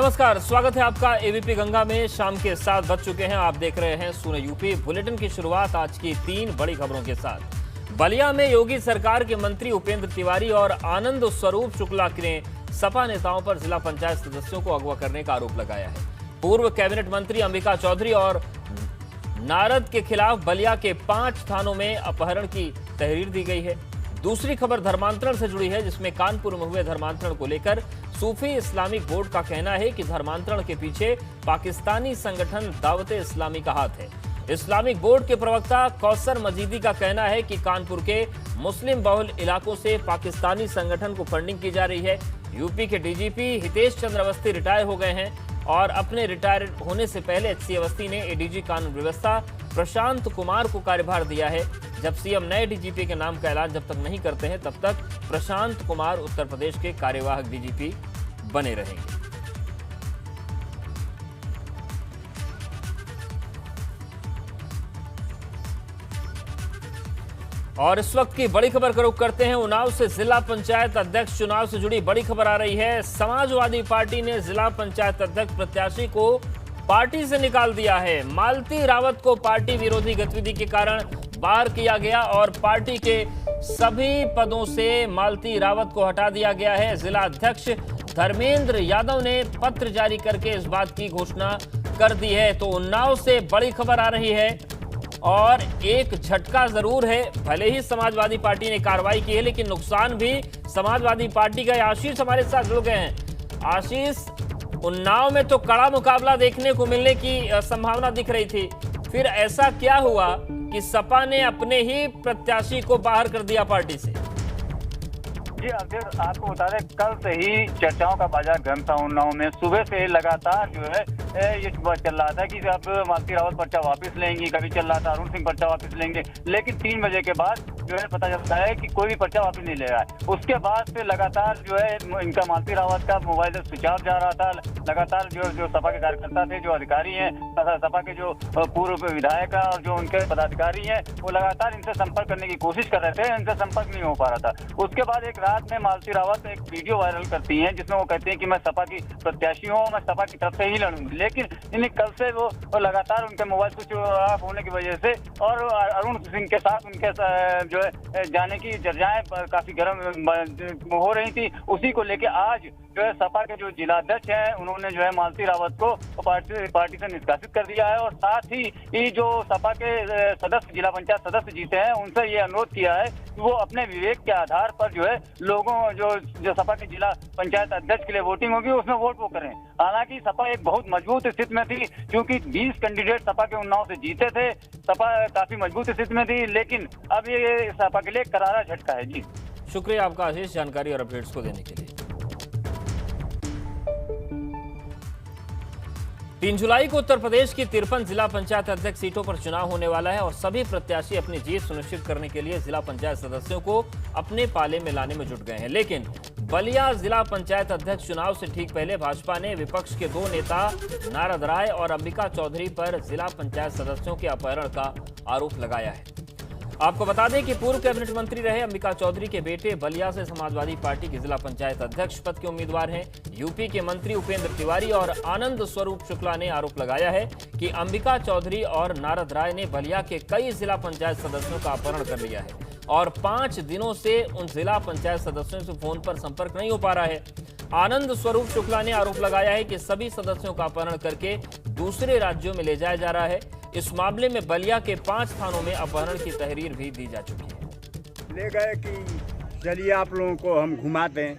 नमस्कार, स्वागत है आपका एबीपी गंगा में। शाम के 7 बज चुके हैं। आप देख रहे हैं सुने यूपी। बुलेटिन की शुरुआत आज की 3 बड़ी खबरों के साथ। बलिया में योगी सरकार के मंत्री उपेंद्र तिवारी और आनंद स्वरूप शुक्ला ने सपा नेताओं पर जिला पंचायत सदस्यों को अगवा करने का आरोप लगाया है। पूर्व कैबिनेट मंत्री अंबिका चौधरी और नारद के खिलाफ बलिया के 5 थानों में अपहरण की तहरीर दी गई है। दूसरी खबर धर्मांतरण से जुड़ी है, जिसमें कानपुर में हुए धर्मांतरण को लेकर सूफी इस्लामिक बोर्ड का कहना है कि धर्मांतरण के पीछे पाकिस्तानी संगठन दावते इस्लामी का हाथ है। इस्लामिक बोर्ड के प्रवक्ता कौसर मजीदी का कहना है कि कानपुर के मुस्लिम बहुल इलाकों से पाकिस्तानी संगठन को फंडिंग की जा रही है। यूपी के डीजीपी हितेश चंद्र अवस्थी रिटायर हो गए हैं और अपने रिटायर होने से पहले एचसी अवस्थी ने एडीजी कानून व्यवस्था प्रशांत कुमार को कार्यभार दिया है। जब सीएम नए डीजीपी के नाम का ऐलान जब तक नहीं करते हैं, तब तक प्रशांत कुमार उत्तर प्रदेश के कार्यवाहक डीजीपी बने रहेंगे। और इस वक्त की बड़ी खबर का रुख करते हैं उन्नाव से। जिला पंचायत अध्यक्ष चुनाव से जुड़ी बड़ी खबर आ रही है। समाजवादी पार्टी ने जिला पंचायत अध्यक्ष प्रत्याशी को पार्टी से निकाल दिया है। मालती रावत को पार्टी विरोधी गतिविधि के कारण बाहर किया गया और पार्टी के सभी पदों से मालती रावत को हटा दिया गया है। जिला अध्यक्ष धर्मेंद्र यादव ने पत्र जारी करके इस बात की घोषणा कर दी है। तो उन्नाव से बड़ी खबर आ रही है और एक झटका जरूर है। भले ही समाजवादी पार्टी ने कार्रवाई की है, लेकिन नुकसान भी समाजवादी पार्टी का। आशीष हमारे साथ जुड़ गए हैं। आशीष, उन्नाव में तो कड़ा मुकाबला देखने को मिलने की संभावना दिख रही थी, फिर ऐसा क्या हुआ कि सपा ने अपने ही प्रत्याशी को बाहर कर दिया पार्टी से? जी अध्यक्ष, आपको बता दें, कल से ही चर्चाओं का बाजार गर्म था उन्नाव में। सुबह से लगातार जो है ये चल रहा था कि अब मालती रावत पर्चा वापस लेंगी, कभी चल रहा था अरुण सिंह पर्चा वापस लेंगे, लेकिन 3 बजे के बाद जो है पता चलता है कि कोई भी पर्चा वापस नहीं ले रहा है। उसके बाद से लगातार जो है इनका मालती रावत का मोबाइल स्विच ऑफ जा रहा था। लगातार जो सपा के कार्यकर्ता थे, जो अधिकारी हैं, सपा के जो पूर्व विधायक और जो उनके पदाधिकारी हैं, वो लगातार इनसे संपर्क करने की कोशिश कर रहे थे, इनसे संपर्क नहीं हो पा रहा था। उसके बाद एक रात में मालती रावत एक वीडियो वायरल करती हैं, जिसमें वो कहती हैं कि मैं सपा की प्रत्याशी हूँ, मैं सपा की तरफ से ही लड़ूंगी। लेकिन इन्हें कल से वो लगातार उनके मोबाइल स्विच ऑफ होने की वजह से और अरुण सिंह के साथ उनके जो है जाने की चर्चाएं काफी गर्म हो रही थी। उसी को लेके आज जो है सपा के जो जिलाध्यक्ष हैं, उन्होंने जो है मालती रावत को पार्टी से निष्कासित कर दिया है और साथ ही जो सपा के सदस्य, जिला पंचायत सदस्य जीते हैं, उनसे ये अनुरोध किया है कि वो अपने विवेक के आधार पर जो है लोगों जो सपा के जिला पंचायत अध्यक्ष के लिए वोटिंग होगी, उसमें वोट वो करें। हालांकि सपा एक बहुत मजबूत स्थिति में थी, क्योंकि 20 कैंडिडेट सपा के उन्नाव से जीते थे। सपा काफी मजबूत स्थिति में थी, लेकिन अब ये सपा के लिए करारा झटका है। जी शुक्रिया आपका आशीष, जानकारी और अपडेट्स को देने के लिए। 3 जुलाई को उत्तर प्रदेश की 53 जिला पंचायत अध्यक्ष सीटों पर चुनाव होने वाला है और सभी प्रत्याशी अपनी जीत सुनिश्चित करने के लिए जिला पंचायत सदस्यों को अपने पाले में लाने में जुट गए हैं। लेकिन बलिया जिला पंचायत अध्यक्ष चुनाव से ठीक पहले भाजपा ने विपक्ष के 2 नेता नारद राय और अंबिका चौधरी पर जिला पंचायत सदस्यों के अपहरण का आरोप लगाया है। आपको बता दें कि पूर्व कैबिनेट मंत्री रहे अंबिका चौधरी के बेटे बलिया से समाजवादी पार्टी के जिला पंचायत अध्यक्ष पद के उम्मीदवार हैं। यूपी के मंत्री उपेंद्र तिवारी और आनंद स्वरूप शुक्ला ने आरोप लगाया है कि अंबिका चौधरी और नारद राय ने बलिया के कई जिला पंचायत सदस्यों का अपहरण कर लिया है और 5 दिनों से उन जिला पंचायत सदस्यों से फोन पर संपर्क नहीं हो पा रहा है। आनंद स्वरूप शुक्ला ने आरोप लगाया है कि सभी सदस्यों का अपहरण करके दूसरे राज्यों में ले जाया जा रहा है। इस मामले में बलिया के 5 थानों में अपहरण की तहरीर भी दी जा चुकी है। ले गए कि चलिए आप लोगों को हम घुमा दें,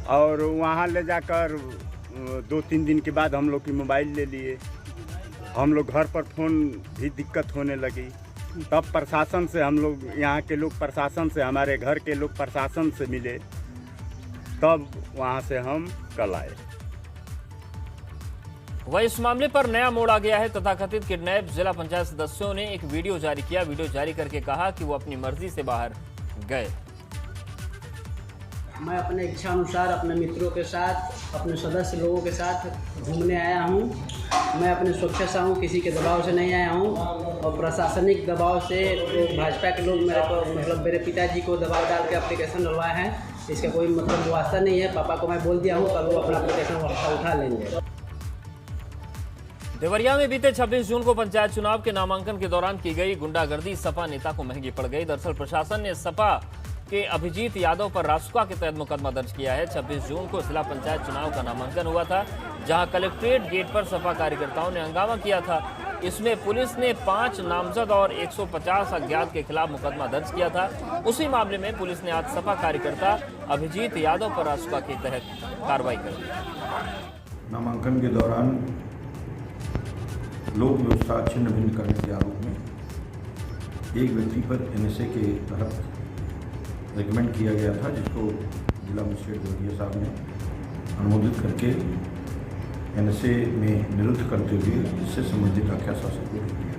और वहाँ ले जाकर 2-3 दिन के बाद हम लोग की मोबाइल ले लिए। हम लोग घर पर फ़ोन भी दिक्कत होने लगी। तब प्रशासन से हम लोग, यहाँ के लोग प्रशासन से, हमारे घर के लोग प्रशासन से मिले, तब वहाँ से हम कल आए। वह इस मामले पर नया मोड़ आ गया है। तथाकथित किडनैप जिला पंचायत सदस्यों ने एक वीडियो जारी किया। वीडियो जारी करके कहा कि वो अपनी मर्जी से बाहर गए। मैं अपने इच्छा अनुसार अपने मित्रों के साथ, अपने सदस्य लोगों के साथ घूमने आया हूँ। मैं अपने स्वेच्छा से हूँ, किसी के दबाव से नहीं आया हूँ। और प्रशासनिक दबाव से तो भाजपा के लोग मेरे को, मतलब मेरे पिताजी को दबाव डाल के एप्लीकेशन डलवाए हैं इसका कोई मतलब वास्ता नहीं है। पापा को मैं बोल दिया हूँ, कल वो अपना प्रोटेक्शन वास्ता उठा लेंगे। देवरिया में बीते 26 जून को पंचायत चुनाव के नामांकन के दौरान की गई गुंडागर्दी सपा नेता को महंगी पड़ गई। दरअसल प्रशासन ने सपा के अभिजीत यादव पर रासुका के तहत मुकदमा दर्ज किया है। 26 जून को जिला पंचायत चुनाव का नामांकन हुआ था, जहां कलेक्ट्रेट गेट पर सपा कार्यकर्ताओं ने हंगामा किया था। इसमें पुलिस ने 5 नामजद और 150 अज्ञात के खिलाफ मुकदमा दर्ज किया था। उसी मामले में पुलिस ने आज सपा कार्यकर्ता अभिजीत यादव पर रासुका के तहत कार्रवाई कर दी। नामांकन के दौरान लोक व्यवस्था छिन्न भिन्न करने के आरोप में एक व्यक्ति पर एनएसए के तहत रिकमेंड किया गया था, जिसको जिला मजिस्ट्रेट देवरिया साहब ने अनुमोदित करके एनएसए में निरुद्ध करते हुए इससे संबंधित आख्या शासन को दिया।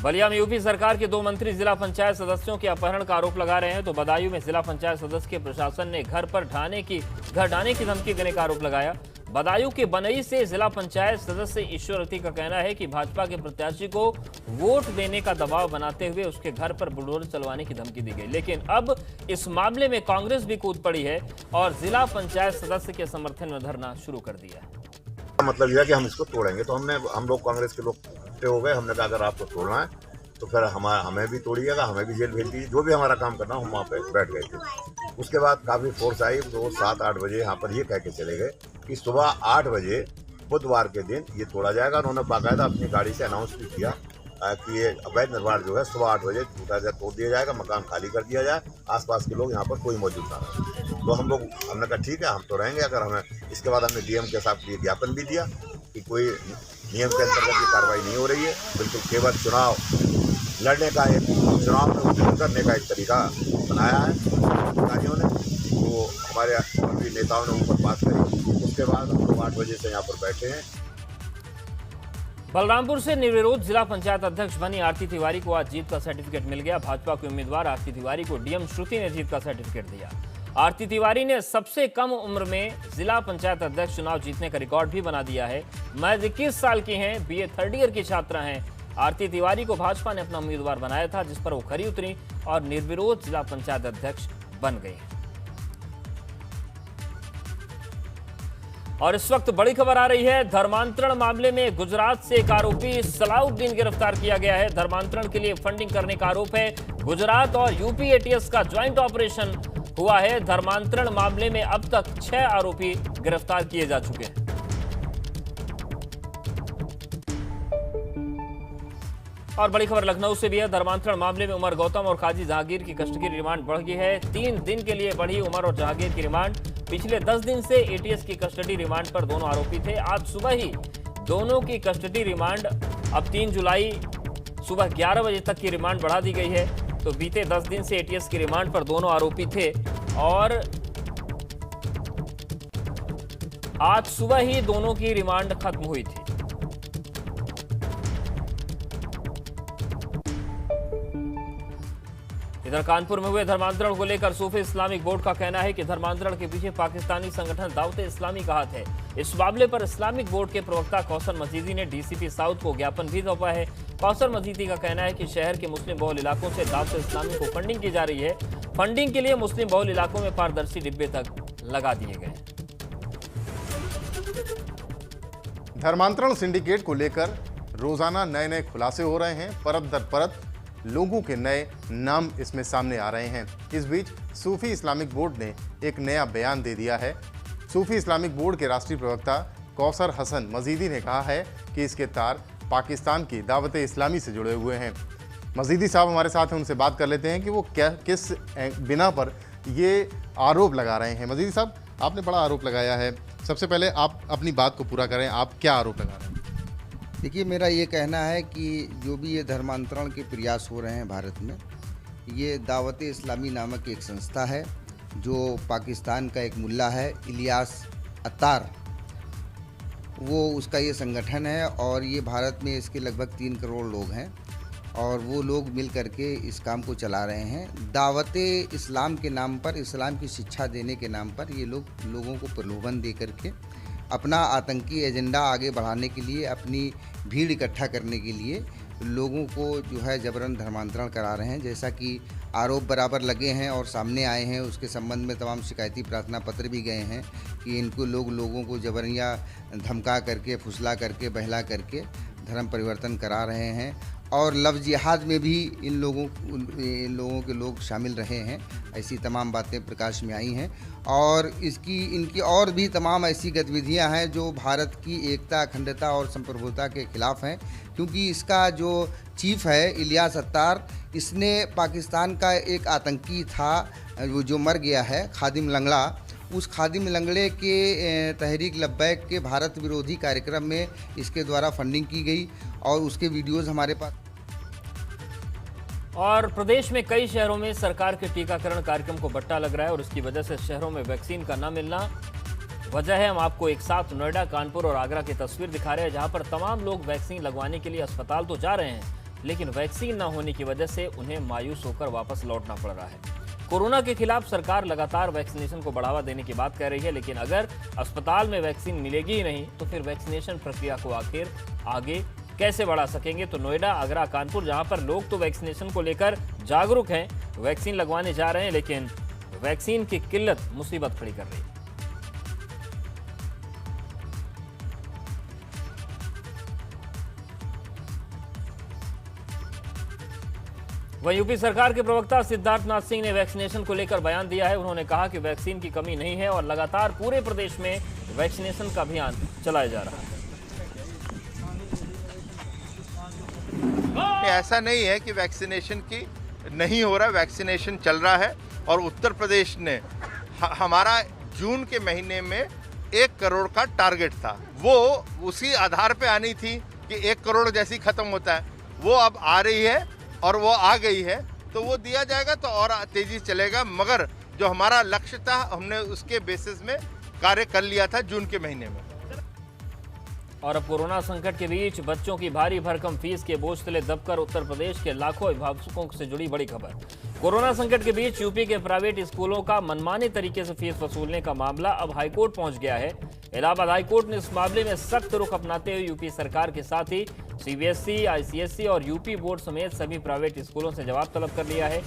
बलिया में यूपी सरकार के 2 मंत्री जिला पंचायत सदस्यों के अपहरण का आरोप लगा रहे हैं, तो बदायूं में जिला पंचायत सदस्य के प्रशासन ने घर ढाने की धमकी देने का आरोप लगाया। बदायूं के बनई से जिला पंचायत सदस्य ईश्वरती का कहना है कि भाजपा के प्रत्याशी को वोट देने का दबाव बनाते हुए उसके घर पर बुलडोजर चलवाने की धमकी दी गई। लेकिन अब इस मामले में कांग्रेस भी कूद पड़ी है और जिला पंचायत सदस्य के समर्थन में धरना शुरू कर दिया है। मतलब यह कि हम इसको तोड़ेंगे, तो हम लोग कांग्रेस के लोग इकट्ठे हो गए। हमने कहा अगर आपको तोड़ना है तो फिर हमें भी तोड़िएगा, हमें भी जेल भेज दीजिए, जो भी हमारा काम करना, हम वहाँ पे बैठ गए थे। उसके बाद काफ़ी फोर्स आई, तो 7-8 बजे यहाँ पर ये कह के चले गए कि सुबह 8 बजे बुधवार के दिन ये तोड़ा जाएगा। उन्होंने बाकायदा अपनी गाड़ी से अनाउंस भी किया कि ये अवैध निर्माण जो है सुबह 8 बजे तोड़ दिया जाएगा, मकान खाली कर दिया जाए, आसपास के लोग यहाँ पर कोई मौजूद ना रहे। तो हमने कहा ठीक है, हम तो रहेंगे। अगर हमें इसके बाद हमने डीएम के साथ ये ज्ञापन भी दिया कि कोई नियम के अंतर्गत ये कार्रवाई नहीं हो रही है, बिल्कुल केवल चुनाव लड़ने का, एक चुनाव में उत्पन्न करने का एक तरीका बनाया है अधिकारियों ने। तो हमारे मंत्री नेताओं ने ऊपर बात करी। उसके बाद हम लोग 8 बजे से यहाँ पर बैठे हैं। बलरामपुर से निर्विरोध जिला पंचायत अध्यक्ष बनी आरती तिवारी को आज जीत का सर्टिफिकेट मिल गया। भाजपा के उम्मीदवार आरती तिवारी को डीएम श्रुति ने जीत का सर्टिफिकेट दिया। आरती तिवारी ने सबसे कम उम्र में जिला पंचायत अध्यक्ष चुनाव जीतने का रिकॉर्ड भी बना दिया है। महज 21 साल की हैं, बीए 3rd ईयर की छात्रा हैं। आरती तिवारी को भाजपा ने अपना उम्मीदवार बनाया था, जिस पर वो खरी उतरी और निर्विरोध जिला पंचायत अध्यक्ष बन गई। और इस वक्त बड़ी खबर आ रही है, धर्मांतरण मामले में गुजरात से एक आरोपी सलाउद्दीन गिरफ्तार किया गया है। धर्मांतरण के लिए फंडिंग करने का आरोप है। गुजरात और यूपी एटीएस का ज्वाइंट ऑपरेशन हुआ है। धर्मांतरण मामले में अब तक 6 आरोपी गिरफ्तार किए जा चुके हैं। और बड़ी खबर लखनऊ से भी है। धर्मांतरण मामले में उमर गौतम और काजी जहांगीर की कस्टडी रिमांड बढ़ गई है। 3 दिन के लिए बढ़ी उमर और जहांगीर की रिमांड। पिछले 10 दिन से एटीएस की कस्टडी रिमांड पर दोनों आरोपी थे। आज सुबह ही दोनों की कस्टडी रिमांड अब 3 जुलाई सुबह 11 बजे तक की रिमांड बढ़ा दी गई है। तो बीते 10 दिन से एटीएस की रिमांड पर दोनों आरोपी थे और आज सुबह ही दोनों की रिमांड खत्म हुई थी। इधर कानपुर में हुए धर्मांतरण को लेकर सूफी इस्लामिक बोर्ड का कहना है कि धर्मांतरण के पीछे पाकिस्तानी संगठन दावते इस्लामी का हाथ है। इस मामले पर इस्लामिक बोर्ड के प्रवक्ता कौसर मजीदी ने डीसीपी साउथ को ज्ञापन भी सौंपा है। कौसर मजीदी का कहना है कि शहर के मुस्लिम बहुल इलाकों से दावते इस्लामी को फंडिंग की जा रही है। फंडिंग के लिए मुस्लिम बहुल इलाकों में पारदर्शी डिब्बे तक लगा दिए गए। धर्मांतरण सिंडिकेट को लेकर रोजाना नए नए खुलासे हो रहे हैं। परत दर परत लोगों के नए नाम इसमें सामने आ रहे हैं। इस बीच सूफी इस्लामिक बोर्ड ने एक नया बयान दे दिया है। सूफी इस्लामिक बोर्ड के राष्ट्रीय प्रवक्ता कौसर हसन मजीदी ने कहा है कि इसके तार पाकिस्तान की दावत इस्लामी से जुड़े हुए हैं। मजीदी साहब हमारे साथ हैं, उनसे बात कर लेते हैं कि वो किस बिना पर ये आरोप लगा रहे हैं। मजीदी साहब, आपने बड़ा आरोप लगाया है, सबसे पहले आप अपनी बात को पूरा करें, आप क्या आरोप लगा रहे हैं? देखिए, मेरा ये कहना है कि जो भी ये धर्मांतरण के प्रयास हो रहे हैं भारत में, ये दावत इस्लामी नामक एक संस्था है जो पाकिस्तान का एक मुल्ला है इलियास अत्तार, वो उसका ये संगठन है और ये भारत में इसके लगभग 3 करोड़ लोग हैं और वो लोग मिल करके इस काम को चला रहे हैं। दावत इस्लाम के नाम पर, इस्लाम की शिक्षा देने के नाम पर ये लोगों को प्रलोभन दे करके अपना आतंकी एजेंडा आगे बढ़ाने के लिए, अपनी भीड़ इकट्ठा करने के लिए लोगों को जो है जबरन धर्मांतरण करा रहे हैं। जैसा कि आरोप बराबर लगे हैं और सामने आए हैं। उसके संबंध में तमाम शिकायती प्रार्थना पत्र भी गए हैं कि इनको लोगों को जबरिया धमका करके, फुसला करके, बहला करके धर्म परिवर्तन करा रहे हैं और लव जिहाद में भी इन लोगों के लोग शामिल रहे हैं। ऐसी तमाम बातें प्रकाश में आई हैं और इनकी और भी तमाम ऐसी गतिविधियां हैं जो भारत की एकता, अखंडता और संप्रभुता के खिलाफ हैं, क्योंकि इसका जो चीफ है इलियास अत्तार, इसने पाकिस्तान का एक आतंकी था वो जो मर गया है, खादिम लंगड़ा, उस खादिम लंगड़े के तहरीक लब्बैक के भारत विरोधी कार्यक्रम में इसके द्वारा फंडिंग की गई और उसके वीडियोस हमारे पास। और प्रदेश में कई शहरों में सरकार के टीकाकरण कार्यक्रम को बट्टा लग रहा है और इसकी वजह से शहरों में वैक्सीन का न मिलना वजह है। हम आपको एक साथ नोएडा, कानपुर और आगरा की तस्वीर दिखा रहे हैं, जहां पर तमाम लोग वैक्सीन लगवाने के लिए अस्पताल तो जा रहे हैं, लेकिन वैक्सीन न होने की वजह से उन्हें मायूस होकर वापस लौटना पड़ रहा है। कोरोना के खिलाफ सरकार लगातार वैक्सीनेशन को बढ़ावा देने की बात कह रही है, लेकिन अगर अस्पताल में वैक्सीन मिलेगी ही नहीं तो फिर वैक्सीनेशन प्रक्रिया को आखिर आगे कैसे बढ़ा सकेंगे। तो नोएडा, आगरा, कानपुर, जहां पर लोग तो वैक्सीनेशन को लेकर जागरूक हैं, वैक्सीन लगवाने जा रहे हैं, लेकिन वैक्सीन की किल्लत मुसीबत खड़ी कर रही है। वहीं यूपी सरकार के प्रवक्ता सिद्धार्थनाथ सिंह ने वैक्सीनेशन को लेकर बयान दिया है। उन्होंने कहा कि वैक्सीन की कमी नहीं है और लगातार पूरे प्रदेश में वैक्सीनेशन का अभियान चलाया जा रहा है। ऐसा नहीं है कि वैक्सीनेशन की नहीं हो रहा, वैक्सीनेशन चल रहा है और उत्तर प्रदेश ने हमारा जून के महीने में 1 करोड़ का टारगेट था, वो उसी आधार पे आनी थी कि 1 करोड़ जैसी खत्म होता है, वो अब आ रही है और वो आ गई है, तो वो दिया जाएगा तो और तेजी चलेगा। मगर जो हमारा लक्ष्य था हमने उसके बेसिस में कार्य कर लिया था जून के महीने में। और अब कोरोना संकट के बीच बच्चों की भारी भरकम फीस के बोझ तले दबकर उत्तर प्रदेश के लाखों अभिभावकों से जुड़ी बड़ी खबर। कोरोना संकट के बीच यूपी के प्राइवेट स्कूलों का मनमाने तरीके से फीस वसूलने का मामला अब हाईकोर्ट पहुंच गया है। इलाहाबाद हाईकोर्ट ने इस मामले में सख्त रुख अपनाते हुए यूपी सरकार के साथ ही सीबीएसई, आईसीएसई और यूपी बोर्ड समेत सभी प्राइवेट स्कूलों से जवाब तलब कर लिया है।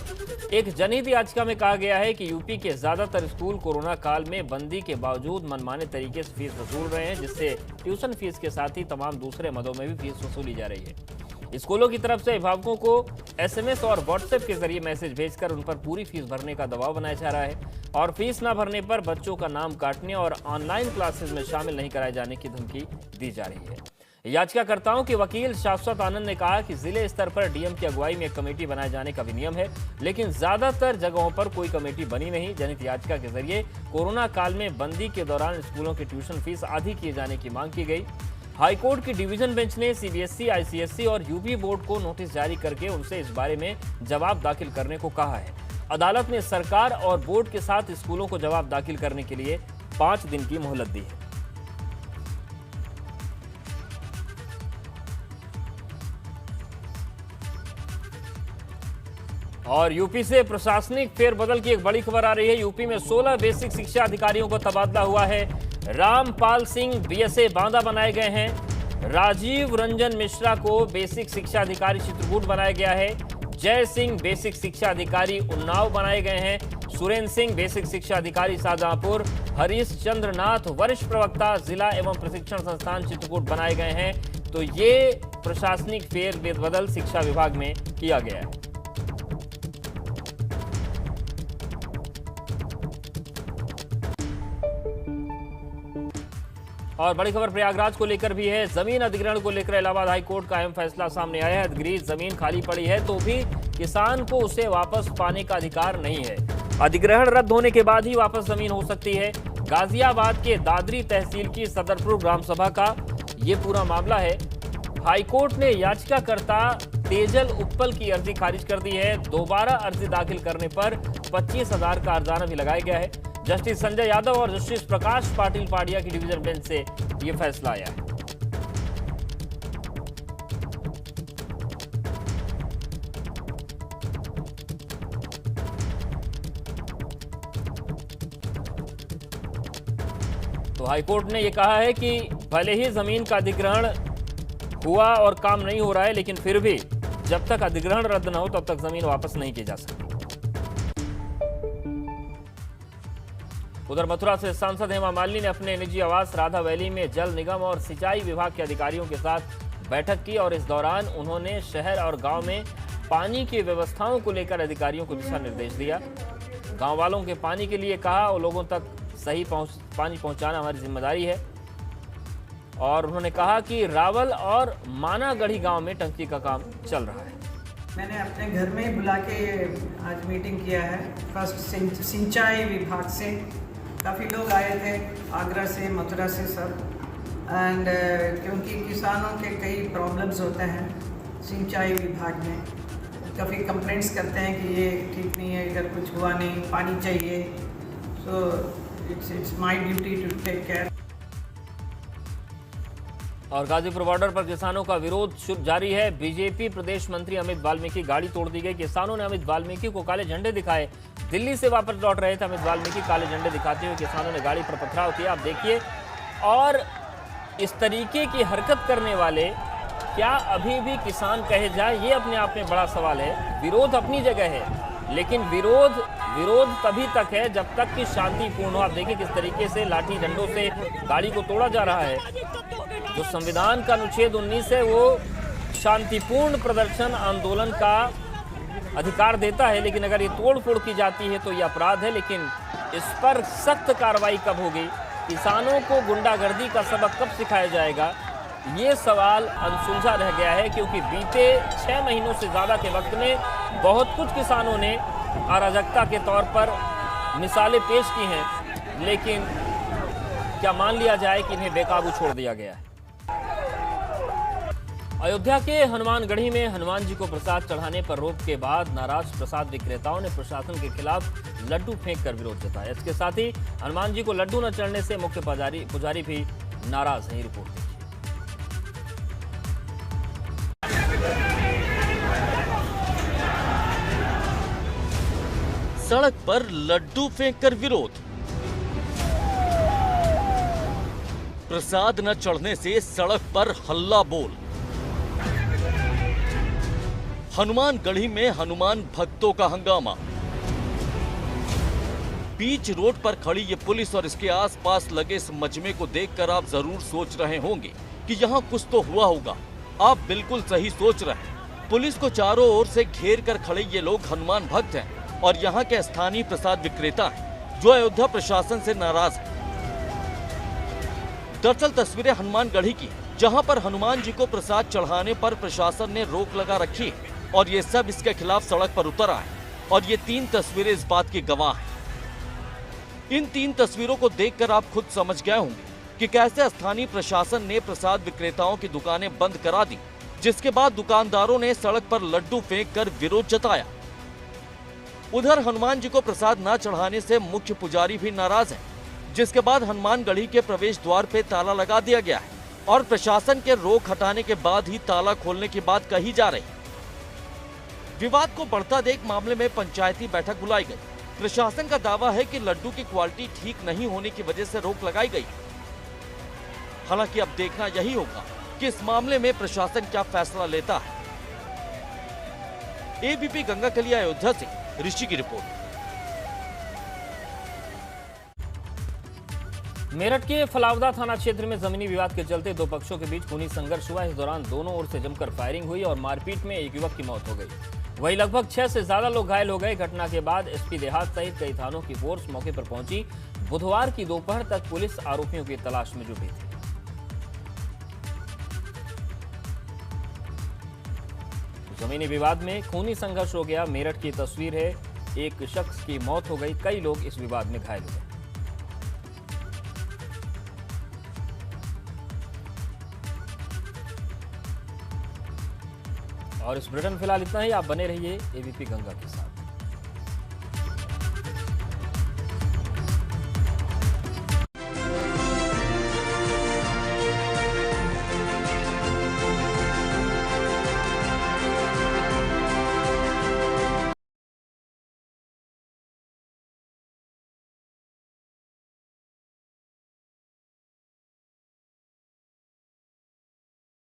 एक जनहित याचिका में कहा गया है कि यूपी के ज्यादातर स्कूल कोरोना काल में बंदी के बावजूद मनमाने तरीके से फीस वसूल रहे हैं, जिससे ट्यूशन फीस के साथ ही तमाम दूसरे मदों में भी फीस वसूली जा रही है। स्कूलों की तरफ से अभिभावकों को एसएमएस और व्हाट्सएप के जरिए मैसेज भेजकर उन पर पूरी फीस भरने का दबाव बनाया जा रहा है और फीस न भरने पर बच्चों का नाम काटने और ऑनलाइन क्लासेस में शामिल नहीं कराए जाने की धमकी दी जा रही है। याचिकाकर्ताओं के वकील शाश्वत आनंद ने कहा कि जिले स्तर पर डीएम की अगुवाई में एक कमेटी बनाए जाने का भी नियम है, लेकिन ज्यादातर जगहों पर कोई कमेटी बनी नहीं। जनहित याचिका के जरिए कोरोना काल में बंदी के दौरान स्कूलों की ट्यूशन फीस आधी किए जाने की मांग की गई। हाईकोर्ट की डिवीजन बेंच ने सीबीएसई, आईसीएसई और यूपी बोर्ड को नोटिस जारी करके उनसे इस बारे में जवाब दाखिल करने को कहा है। अदालत ने सरकार और बोर्ड के साथ स्कूलों को जवाब दाखिल करने के लिए 5 दिन की मोहलत दी है। और यूपी से प्रशासनिक फेरबदल की एक बड़ी खबर आ रही है। यूपी में 16 बेसिक शिक्षा अधिकारियों का तबादला हुआ है। रामपाल सिंह बीएसए बांदा बनाए गए हैं। राजीव रंजन मिश्रा को बेसिक शिक्षा अधिकारी चित्रकूट बनाया गया है। जय सिंह बेसिक शिक्षा अधिकारी उन्नाव बनाए गए हैं। सुरेंद्र सिंह बेसिक शिक्षा अधिकारी शाहजहांपुर। हरीश चंद्र नाथ वरिष्ठ प्रवक्ता जिला एवं प्रशिक्षण संस्थान चित्रकूट बनाए गए हैं। तो ये प्रशासनिक फेरबदल शिक्षा विभाग में किया गया है। और बड़ी खबर प्रयागराज को लेकर भी है। जमीन अधिग्रहण को लेकर इलाहाबाद हाईकोर्ट का अहम फैसला सामने आया है। अधिग्रहित जमीन खाली पड़ी है तो भी किसान को उसे वापस पाने का अधिकार नहीं है। अधिग्रहण रद्द होने के बाद ही वापस जमीन हो सकती है। गाजियाबाद के दादरी तहसील की सदरपुर ग्राम सभा का ये पूरा मामला है। हाईकोर्ट ने याचिकाकर्ता तेजल उप्पल की अर्जी खारिज कर दी है। दोबारा अर्जी दाखिल करने पर 25,000 का अर्जाना भी लगाया गया है। जस्टिस संजय यादव और जस्टिस प्रकाश पाटिल पाडिया की डिवीजन बेंच से यह फैसला आया है। तो हाईकोर्ट ने यह कहा है कि भले ही जमीन का अधिग्रहण हुआ और काम नहीं हो रहा है, लेकिन फिर भी जब तक अधिग्रहण रद्द न हो तब तक जमीन वापस नहीं की जा सकती। उधर मथुरा से सांसद हेमा मालिनी ने अपने निजी आवास राधा वैली में जल निगम और सिंचाई विभाग के अधिकारियों के साथ बैठक की और इस दौरान उन्होंने शहर और गांव में पानी की व्यवस्थाओं को लेकर अधिकारियों को दिशा निर्देश दिया। गांव वालों के पानी के लिए कहा और लोगों तक सही पानी पहुंचाना हमारी जिम्मेदारी है। और उन्होंने कहा कि रावल और मानागढ़ी गांव में टंकी का काम चल रहा है। मैंने अपने घर में ही बुला के आज मीटिंग किया है। फर्स्ट सिंचाई विभाग से काफ़ी लोग आए थे, आगरा से, मथुरा से सब। एंड क्योंकि किसानों के कई प्रॉब्लम्स होते हैं सिंचाई विभाग में, काफ़ी कंप्लेंट्स करते हैं कि ये ठीक नहीं है, इधर कुछ हुआ नहीं, पानी चाहिए। So it's my duty to take care. और गाजीपुर बॉर्डर पर किसानों का विरोध जारी है। बीजेपी प्रदेश मंत्री अमित वाल्मीकि गाड़ी तोड़ दी गई। किसानों ने अमित वाल्मीकि को काले झंडे दिखाए। दिल्ली से वापस लौट रहे थे अमित वाल्मीकि, काले झंडे दिखाते हुए किसानों ने गाड़ी पर पथराव किया। आप देखिए, और इस तरीके की हरकत करने वाले क्या अभी भी किसान कहे जाए, ये अपने आप में बड़ा सवाल है। विरोध अपनी जगह है, लेकिन विरोध तभी तक है जब तक कि शांतिपूर्ण हो। आप देखिए किस तरीके से लाठी डंडों से गाड़ी को तोड़ा जा रहा है। जो संविधान का अनुच्छेद 19 है वो शांतिपूर्ण प्रदर्शन आंदोलन का अधिकार देता है, लेकिन अगर ये तोड़फोड़ की जाती है तो ये अपराध है। लेकिन इस पर सख्त कार्रवाई कब होगी, किसानों को गुंडागर्दी का सबक कब सिखाया जाएगा, ये सवाल अनसुलझा रह गया है। क्योंकि बीते 6 महीनों से ज़्यादा के वक्त में बहुत कुछ किसानों ने अराजकता के तौर पर मिसालें पेश की हैं, लेकिन क्या मान लिया जाए कि इन्हें बेकाबू छोड़ दिया गया है। अयोध्या के हनुमानगढ़ी में हनुमान जी को प्रसाद चढ़ाने पर रोक के बाद नाराज प्रसाद विक्रेताओं ने प्रशासन के खिलाफ लड्डू फेंककर विरोध जताया। इसके साथ ही हनुमान जी को लड्डू न चढ़ने से मुख्य पुजारी भी नाराज हैं। रिपोर्ट देखिए। सड़क पर लड्डू फेंककर विरोध। प्रसाद न चढ़ने से सड़क पर हल्ला बोल। हनुमानगढ़ी में हनुमान भक्तों का हंगामा। बीच रोड पर खड़ी ये पुलिस और इसके आसपास लगे इस मजमे को देखकर आप जरूर सोच रहे होंगे कि यहाँ कुछ तो हुआ होगा। आप बिल्कुल सही सोच रहे हैं। पुलिस को चारों ओर से घेर कर खड़े ये लोग हनुमान भक्त हैं और यहाँ के स्थानीय प्रसाद विक्रेता हैं जो अयोध्या प्रशासन से नाराज हैं। दरअसल तस्वीरें हनुमानगढ़ी की, जहाँ पर हनुमान जी को प्रसाद चढ़ाने पर प्रशासन ने रोक लगा रखी है और ये सब इसके खिलाफ सड़क पर उतर आए। और ये 3 तस्वीरें इस बात की गवाह हैं। इन 3 तस्वीरों को देखकर आप खुद समझ गए होंगे कि कैसे स्थानीय प्रशासन ने प्रसाद विक्रेताओं की दुकानें बंद करा दी, जिसके बाद दुकानदारों ने सड़क पर लड्डू फेंककर विरोध जताया। उधर हनुमान जी को प्रसाद न चढ़ाने से मुख्य पुजारी भी नाराज है, जिसके बाद हनुमानगढ़ी के प्रवेश द्वार पे ताला लगा दिया गया है और प्रशासन के रोक हटाने के बाद ही ताला खोलने की बात कही जा रही। विवाद को बढ़ता देख मामले में पंचायती बैठक बुलाई गई। प्रशासन का दावा है कि लड्डू की क्वालिटी ठीक नहीं होने की वजह से रोक लगाई गई। हालांकि अब देखना यही होगा कि इस मामले में प्रशासन क्या फैसला लेता है। एबीपी गंगा के लिए अयोध्या से ऋषि की रिपोर्ट। मेरठ के फलावदा थाना क्षेत्र में जमीनी विवाद के चलते 2 पक्षों के बीच खूनी संघर्ष हुआ। इस दौरान दोनों ओर से जमकर फायरिंग हुई और मारपीट में एक युवक की मौत हो गई। वहीं लगभग 6 से ज्यादा लोग घायल हो गए। घटना के बाद एसपी देहात सहित कई थानों की फोर्स मौके पर पहुंची। बुधवार की दोपहर तक पुलिस आरोपियों की तलाश में जुटी थी। जमीनी विवाद में खूनी संघर्ष हो गया। मेरठ की तस्वीर है, एक शख्स की मौत हो गई, कई लोग इस विवाद में घायल हुए। और इस बुलेटिन फिलहाल इतना ही। आप बने रहिए एबीपी गंगा के साथ।